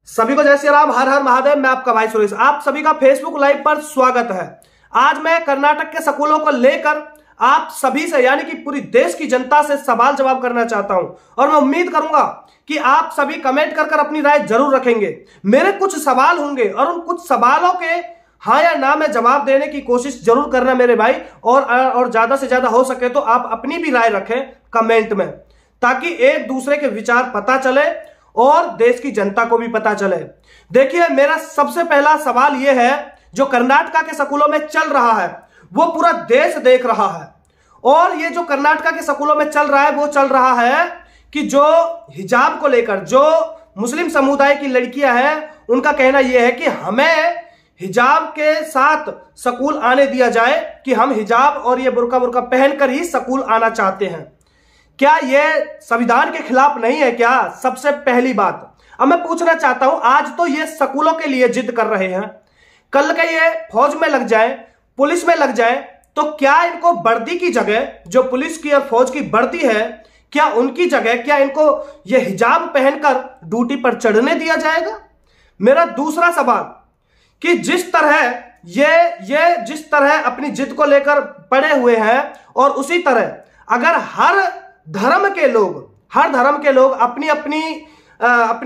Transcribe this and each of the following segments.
सभी को जय श्री राम, हर हर महादेव। मैं आपका भाई सुरेश, आप सभी का फेसबुक लाइव पर स्वागत है। आज मैं कर्नाटक के स्कूलों को लेकर आप सभी से यानी कि पूरी देश की जनता से सवाल जवाब करना चाहता हूं और मैं उम्मीद करूंगा कि आप सभी कमेंट कर अपनी राय जरूर रखेंगे। मेरे कुछ सवाल होंगे और उन कुछ सवालों के हाँ या ना में जवाब देने की कोशिश जरूर करना मेरे भाई, और ज्यादा से ज्यादा हो सके तो आप अपनी भी राय रखें कमेंट में, ताकि एक दूसरे के विचार पता चले और देश की जनता को भी पता चले। देखिए, मेरा सबसे पहला सवाल यह है, जो कर्नाटक के स्कूलों में चल रहा है वो पूरा देश देख रहा है। और ये जो कर्नाटक के स्कूलों में चल रहा है वो चल रहा है कि जो हिजाब को लेकर जो मुस्लिम समुदाय की लड़कियां हैं उनका कहना यह है कि हमें हिजाब के साथ स्कूल आने दिया जाए, कि हम हिजाब और ये बुर्का पहनकर ही स्कूल आना चाहते हैं। क्या यह संविधान के खिलाफ नहीं है क्या? सबसे पहली बात। अब मैं पूछना चाहता हूं, आज तो ये स्कूलों के लिए जिद कर रहे हैं, कल के ये फौज में लग जाए, पुलिस में लग जाए, तो क्या इनको वर्दी की जगह जो पुलिस की और फौज की वर्दी है, क्या उनकी जगह क्या इनको ये हिजाब पहनकर ड्यूटी पर चढ़ने दिया जाएगा? मेरा दूसरा सवाल कि जिस तरह ये जिस तरह अपनी जिद को लेकर पड़े हुए हैं, और उसी तरह अगर हर धर्म के लोग अपनी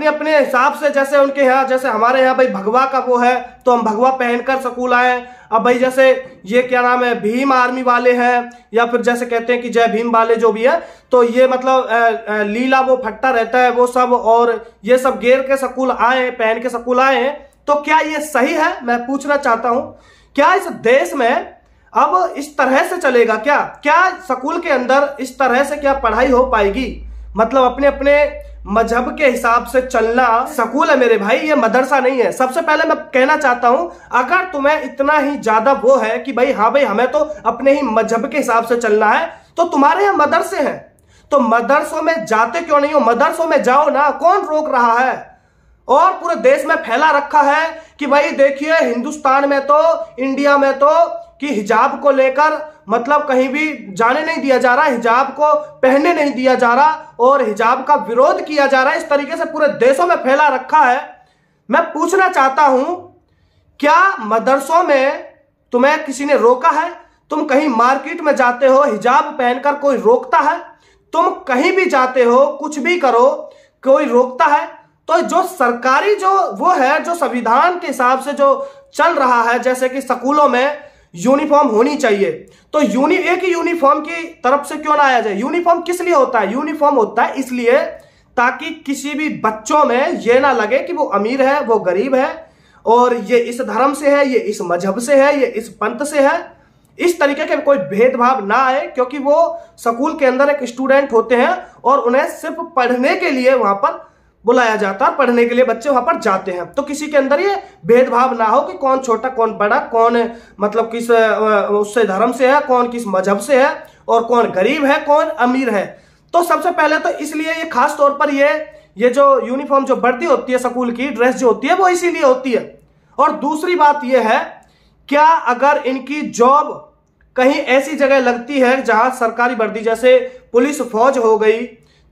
अपने हिसाब से, जैसे उनके यहाँ, जैसे हमारे यहाँ भाई भगवा का वो है तो हम भगवा पहनकर स्कूल आए। अब भाई जैसे ये क्या नाम है, भीम आर्मी वाले हैं, या फिर जैसे कहते हैं कि जय भीम वाले जो भी है, तो ये मतलब लीला वो फट्टा रहता है वो सब, और ये सब गेर के स्कूल आए, पहन के स्कूल आए, तो क्या ये सही है? मैं पूछना चाहता हूं, क्या इस देश में अब इस तरह से चलेगा? क्या स्कूल के अंदर इस तरह से क्या पढ़ाई हो पाएगी? मतलब अपने अपने मजहब के हिसाब से चलना। स्कूल है मेरे भाई, ये मदरसा नहीं है। सबसे पहले मैं कहना चाहता हूं, अगर तुम्हें इतना ही ज्यादा वो है कि भाई हाँ भाई हमें तो अपने ही मजहब के हिसाब से चलना है, तो तुम्हारे यहाँ मदरसे हैं, तो मदरसों में जाते क्यों नहीं हो? मदरसों में जाओ ना, कौन रोक रहा है? और पूरे देश में फैला रखा है कि भाई देखिए, हिंदुस्तान में तो, इंडिया में तो, कि हिजाब को लेकर मतलब कहीं भी जाने नहीं दिया जा रहा, हिजाब को पहनने नहीं दिया जा रहा और हिजाब का विरोध किया जा रहा है। इस तरीके से पूरे देशों में फैला रखा है। मैं पूछना चाहता हूं, क्या मदरसों में तुम्हें किसी ने रोका है? तुम कहीं मार्केट में जाते हो, हिजाब पहनकर कोई रोकता है? तुम कहीं भी जाते हो, कुछ भी करो, कोई रोकता है? तो जो सरकारी जो वो है, जो संविधान के हिसाब से जो चल रहा है, जैसे कि स्कूलों में यूनिफॉर्म होनी चाहिए, तो एक ही यूनिफॉर्म की तरफ से क्यों ना आया जाए? यूनिफॉर्म किस लिए होता है? यूनिफॉर्म होता है इसलिए ताकि किसी भी बच्चों में ये ना लगे कि वो अमीर है, वो गरीब है, और ये इस धर्म से है, ये इस मजहब से है, ये इस पंथ से है। इस तरीके के कोई भेदभाव ना आए, क्योंकि वो स्कूल के अंदर एक स्टूडेंट होते हैं और उन्हें सिर्फ पढ़ने के लिए वहां पर बुलाया जाता है, पढ़ने के लिए बच्चे वहां पर जाते हैं। तो किसी के अंदर ये भेदभाव ना हो कि कौन छोटा कौन बड़ा, कौन मतलब किस उससे धर्म से है, कौन किस मजहब से है, और कौन गरीब है, कौन अमीर है। तो सबसे पहले तो इसलिए ये खास तौर पर ये जो यूनिफॉर्म जो वर्दी होती है, स्कूल की ड्रेस जो होती है, वो इसीलिए होती है। और दूसरी बात यह है, क्या अगर इनकी जॉब कहीं ऐसी जगह लगती है जहां सरकारी वर्दी, जैसे पुलिस फौज हो गई,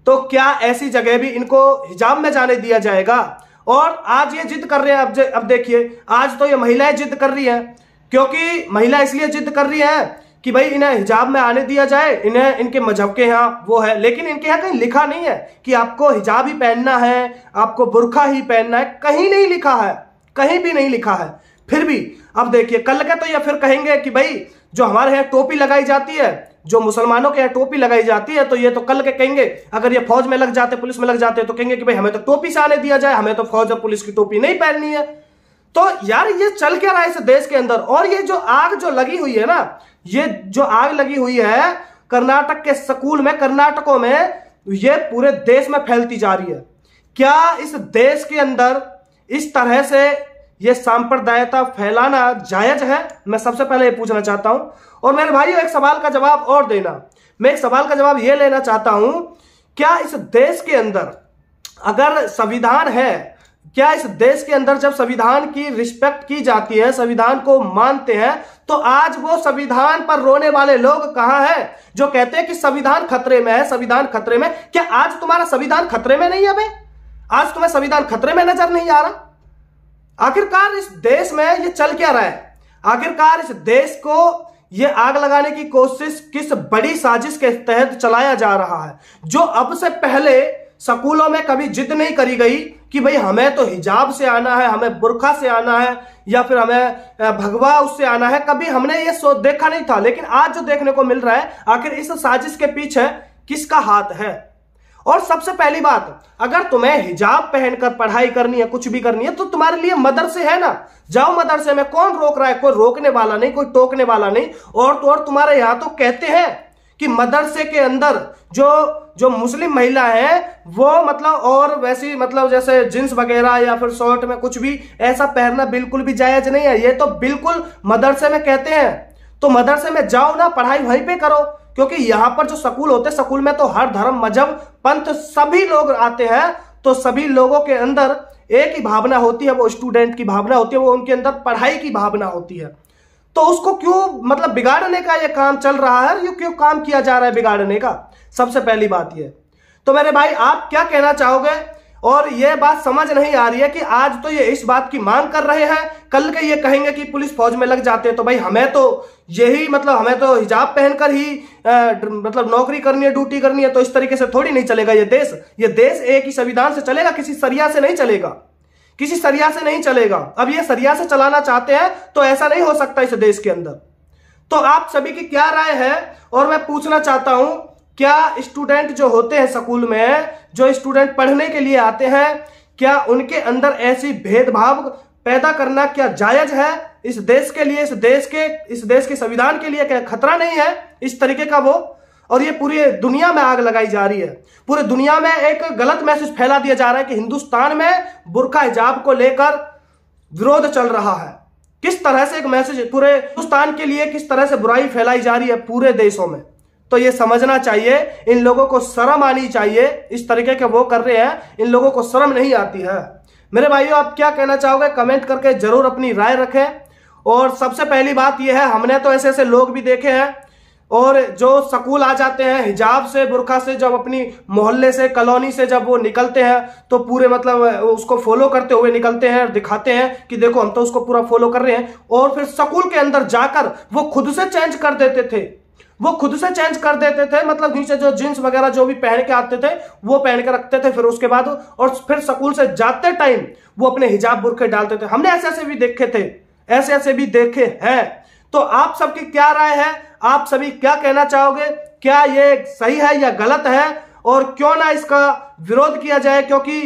तो क्या ऐसी जगह भी इनको हिजाब में जाने दिया जाएगा? और आज ये जिद कर रहे हैं, अब देखिए, आज तो ये महिलाएं जिद कर रही हैं, क्योंकि महिला इसलिए जिद कर रही है कि भाई इन्हें हिजाब में आने दिया जाए, इन्हें इनके मजहब के यहाँ वो है, लेकिन इनके यहाँ कहीं लिखा नहीं है कि आपको हिजाब ही पहनना है, आपको बुर्का ही पहनना है, कहीं नहीं लिखा है, कहीं भी नहीं लिखा है। फिर भी अब देखिए, कल के तो ये फिर कहेंगे कि भाई जो हमारे यहाँ टोपी लगाई जाती है, जो मुसलमानों के यहाँ टोपी लगाई जाती है, तो ये तो कल के कहेंगे, अगर ये फौज में लग जाते, पुलिस में लग जाते, तो कहेंगे कि भाई हमें तो टोपी से आने दिया जाए, हमें तो फौज और पुलिस की टोपी नहीं पहननी है। तो यार ये चल क्या रहा है इस देश के अंदर? और ये जो आग जो लगी हुई है ना, ये जो आग लगी हुई है कर्नाटक के स्कूल में, कर्नाटकों में, ये पूरे देश में फैलती जा रही है। क्या इस देश के अंदर इस तरह से ये सांप्रदायिकता फैलाना जायज है? मैं सबसे पहले ये पूछना चाहता हूं। और मेरे भाइयों, एक सवाल का जवाब और देना। मैं एक सवाल का जवाब ये लेना चाहता हूं, क्या इस देश के अंदर अगर संविधान है, क्या इस देश के अंदर जब संविधान की रिस्पेक्ट की जाती है, संविधान को मानते हैं, तो आज वो संविधान पर रोने वाले लोग कहां हैं जो कहते हैं कि संविधान खतरे में है, संविधान खतरे में? क्या आज तुम्हारा संविधान खतरे में नहीं है बे? आज तुम्हें संविधान खतरे में नजर नहीं आ रहा? आखिरकार इस देश में ये चल क्या रहा है? आखिरकार इस देश को ये आग लगाने की कोशिश किस बड़ी साजिश के तहत चलाया जा रहा है, जो अब से पहले स्कूलों में कभी जिद नहीं करी गई कि भाई हमें तो हिजाब से आना है, हमें बुर्का से आना है, या फिर हमें भगवा उससे आना है। कभी हमने ये देखा नहीं था। लेकिन आज जो देखने को मिल रहा है, आखिर इस साजिश के पीछे किसका हाथ है? और सबसे पहली बात, अगर तुम्हें हिजाब पहनकर पढ़ाई करनी है, कुछ भी करनी है, तो तुम्हारे लिए मदरसे है ना, जाओ मदरसे में। कौन रोक रहा है? कोई रोकने वाला नहीं, कोई टोकने वाला नहीं। और तो और तुम्हारे यहां तो कहते हैं कि मदरसे के अंदर जो मुस्लिम महिला है वो मतलब और वैसी मतलब जैसे जींस वगैरह या फिर शॉर्ट में कुछ भी ऐसा पहनना बिल्कुल भी जायज नहीं है। ये तो बिल्कुल मदरसे में कहते हैं। तो मदरसे में जाओ ना, पढ़ाई वहीं पे करो। क्योंकि यहां पर जो स्कूल होते हैं, स्कूल में तो हर धर्म, मजहब, पंथ सभी लोग आते हैं। तो सभी लोगों के अंदर एक ही भावना होती है, वो स्टूडेंट की भावना होती है, वो उनके अंदर पढ़ाई की भावना होती है। तो उसको क्यों मतलब बिगाड़ने का ये काम चल रहा है? ये क्यों काम किया जा रहा है बिगाड़ने का? सबसे पहली बात ये। तो मेरे भाई, आप क्या कहना चाहोगे? और ये बात समझ नहीं आ रही है कि आज तो ये इस बात की मांग कर रहे हैं, कल के ये कहेंगे कि पुलिस फौज में लग जाते हैं। तो भाई हमें तो यही मतलब हमें तो हिजाब पहनकर ही मतलब नौकरी करनी है, ड्यूटी करनी है। तो इस तरीके से थोड़ी नहीं चलेगा ये देश एक ही संविधान से चलेगा, किसी सरिया से नहीं चलेगा, किसी सरिया से नहीं चलेगा। अब ये सरिया से चलाना चाहते हैं तो ऐसा नहीं हो सकता इस देश के अंदर। तो आप सभी की क्या राय है? और मैं पूछना चाहता हूं, क्या स्टूडेंट जो होते हैं स्कूल में, जो स्टूडेंट पढ़ने के लिए आते हैं, क्या उनके अंदर ऐसी भेदभाव पैदा करना क्या जायज है? इस देश के लिए, इस देश के संविधान के लिए क्या खतरा नहीं है इस तरीके का वो? और ये पूरी दुनिया में आग लगाई जा रही है। पूरी दुनिया में एक गलत मैसेज फैला दिया जा रहा है कि हिंदुस्तान में बुर्का हिजाब को लेकर विरोध चल रहा है। किस तरह से एक मैसेज पूरे हिंदुस्तान के लिए, किस तरह से बुराई फैलाई जा रही है पूरे देशों में। तो ये समझना चाहिए, इन लोगों को शर्म आनी चाहिए। इस तरीके के वो कर रहे हैं, इन लोगों को शर्म नहीं आती है। मेरे भाइयों, आप क्या कहना चाहोगे? कमेंट करके जरूर अपनी राय रखें। और सबसे पहली बात यह है, हमने तो ऐसे ऐसे लोग भी देखे हैं और जो स्कूल आ जाते हैं हिजाब से, बुर्का से, जब अपनी मोहल्ले से, कॉलोनी से जब वो निकलते हैं तो पूरे मतलब उसको फॉलो करते हुए निकलते हैं, दिखाते हैं कि देखो हम तो उसको पूरा फॉलो कर रहे हैं। और फिर स्कूल के अंदर जाकर वो खुद से चेंज कर देते थे, मतलब नीचे जो जींस वगैरह जो भी पहन के आते थे वो पहन के रखते थे। फिर उसके बाद और फिर स्कूल से जाते टाइम वो अपने हिजाब बुर्के डालते थे। हमने ऐसे भी देखे थे, ऐसे भी देखे हैं। तो आप सबकी क्या राय है? आप सभी क्या कहना चाहोगे? क्या ये सही है या गलत है? और क्यों ना इसका विरोध किया जाए? क्योंकि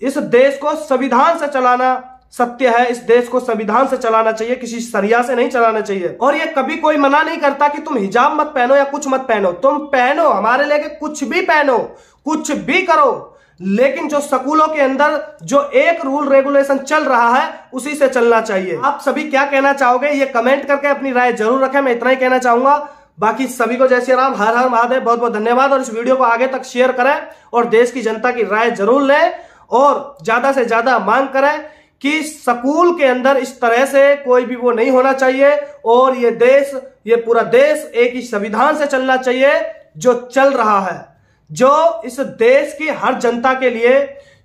इस देश को संविधान से चलाना सत्य है, इस देश को संविधान से चलाना चाहिए, किसी सरिया से नहीं चलाना चाहिए। और ये कभी कोई मना नहीं करता कि तुम हिजाब मत पहनो या कुछ मत पहनो, तुम पहनो, हमारे लेके कुछ भी पहनो, कुछ भी करो। लेकिन जो स्कूलों के अंदर जो एक रूल रेगुलेशन चल रहा है उसी से चलना चाहिए। आप सभी क्या कहना चाहोगे? ये कमेंट करके अपनी राय जरूर रखें। मैं इतना ही कहना चाहूंगा। बाकी सभी को जय श्री राम, हर हर महादेव, बहुत बहुत धन्यवाद। और इस वीडियो को आगे तक शेयर करें और देश की जनता की राय जरूर लें और ज्यादा से ज्यादा मांग करें कि स्कूल के अंदर इस तरह से कोई भी वो नहीं होना चाहिए। और ये पूरा देश एक ही संविधान से चलना चाहिए जो चल रहा है, जो इस देश की हर जनता के लिए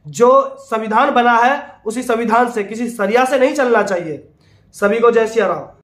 जो संविधान बना है उसी संविधान से, किसी सरिया से नहीं चलना चाहिए। सभी को जय श्री राम।